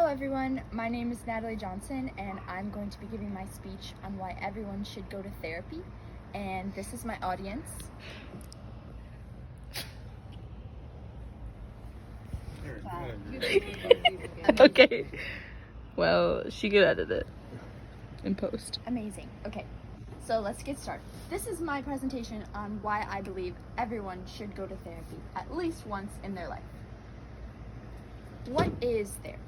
everyone, my name is Natalie Johnson and I'm going to be giving my speech on why everyone should go to therapy, and this is my audience. Okay. Well, she could edit it in post. Amazing. Okay, so let's get started. This is my presentation on why I believe everyone should go to therapy at least once in their life. What is therapy?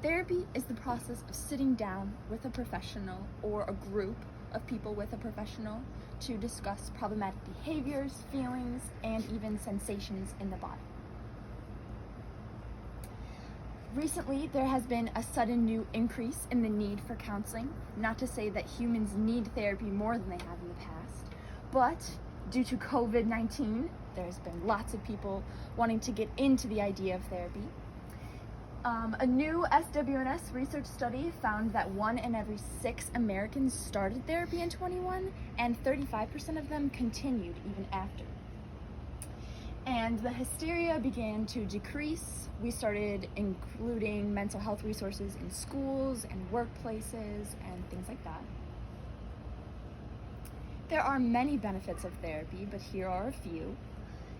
Therapy is the process of sitting down with a professional or a group of people with a professional to discuss problematic behaviors, feelings, and even sensations in the body. Recently, there has been a sudden new increase in the need for counseling. Not to say that humans need therapy more than they have in the past, but due to COVID-19, there's been lots of people wanting to get into the idea of therapy. A new SWNS research study found that 1 in every 6 Americans started therapy in 2021, and 35% of them continued even after. And the hysteria began to decrease. We started including mental health resources in schools and workplaces and things like that. There are many benefits of therapy, but here are a few.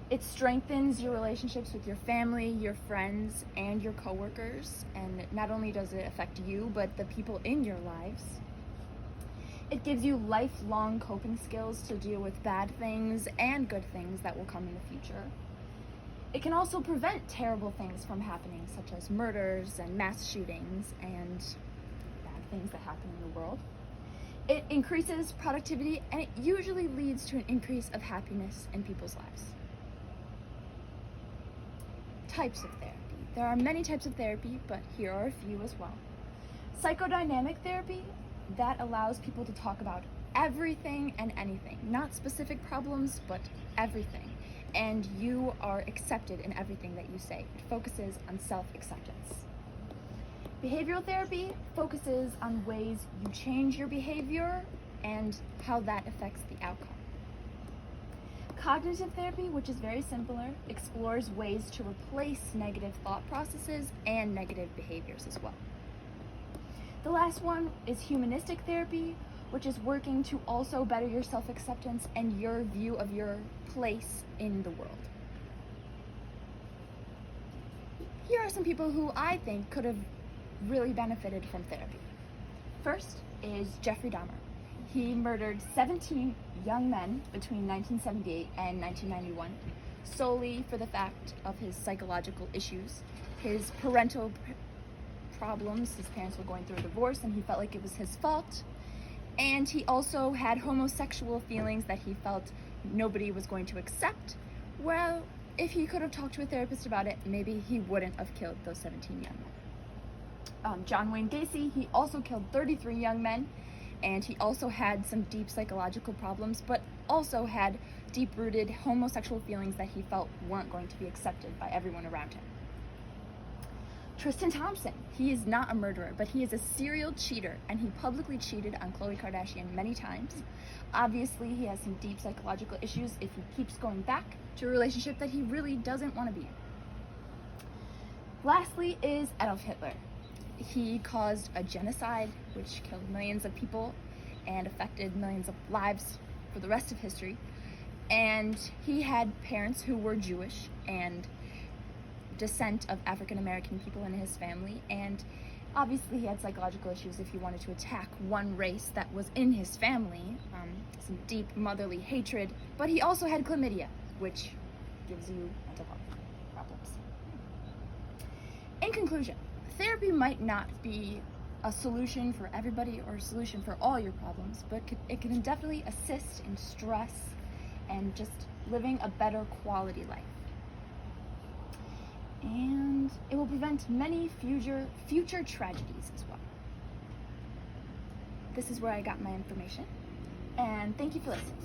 It strengthens your relationships with your family, your friends, and your coworkers. And not only does it affect you, but the people in your lives. It gives you lifelong coping skills to deal with bad things and good things that will come in the future. It can also prevent terrible things from happening, such as murders and mass shootings and bad things that happen in the world. It increases productivity, and it usually leads to an increase of happiness in people's lives. Types of therapy. There are many types of therapy, but here are a few as well. Psychodynamic therapy, that allows people to talk about everything and anything, not specific problems, but everything. And you are accepted in everything that you say. It focuses on self-acceptance. Behavioral therapy focuses on ways you change your behavior and how that affects the outcome. Cognitive therapy, which is very similar, explores ways to replace negative thought processes and negative behaviors as well. The last one is humanistic therapy, which is working to also better your self-acceptance and your view of your place in the world. Here are some people who I think could have really benefited from therapy. First is Jeffrey Dahmer. He murdered 17 young men between 1978 and 1991 solely for the fact of his psychological issues, his parental problems. His parents were going through a divorce and he felt like it was his fault. And he also had homosexual feelings that he felt nobody was going to accept. Well, if he could have talked to a therapist about it, maybe he wouldn't have killed those 17 young men. John Wayne Gacy, he also killed 33 young men, and he also had some deep psychological problems, but also had deep-rooted homosexual feelings that he felt weren't going to be accepted by everyone around him. Tristan Thompson, he is not a murderer, but he is a serial cheater, and he publicly cheated on Khloe Kardashian many times. Obviously, he has some deep psychological issues if he keeps going back to a relationship that he really doesn't want to be in. Lastly is Adolf Hitler. He caused a genocide which killed millions of people and affected millions of lives for the rest of history. And he had parents who were Jewish and descent of African American people in his family, and obviously he had psychological issues if he wanted to attack one race that was in his family, some deep motherly hatred, but he also had chlamydia, which gives you mental health problems. In conclusion, therapy might not be a solution for everybody or a solution for all your problems, but it can definitely assist in stress and just living a better quality life. And it will prevent many future tragedies as well. This is where I got my information, and thank you for listening.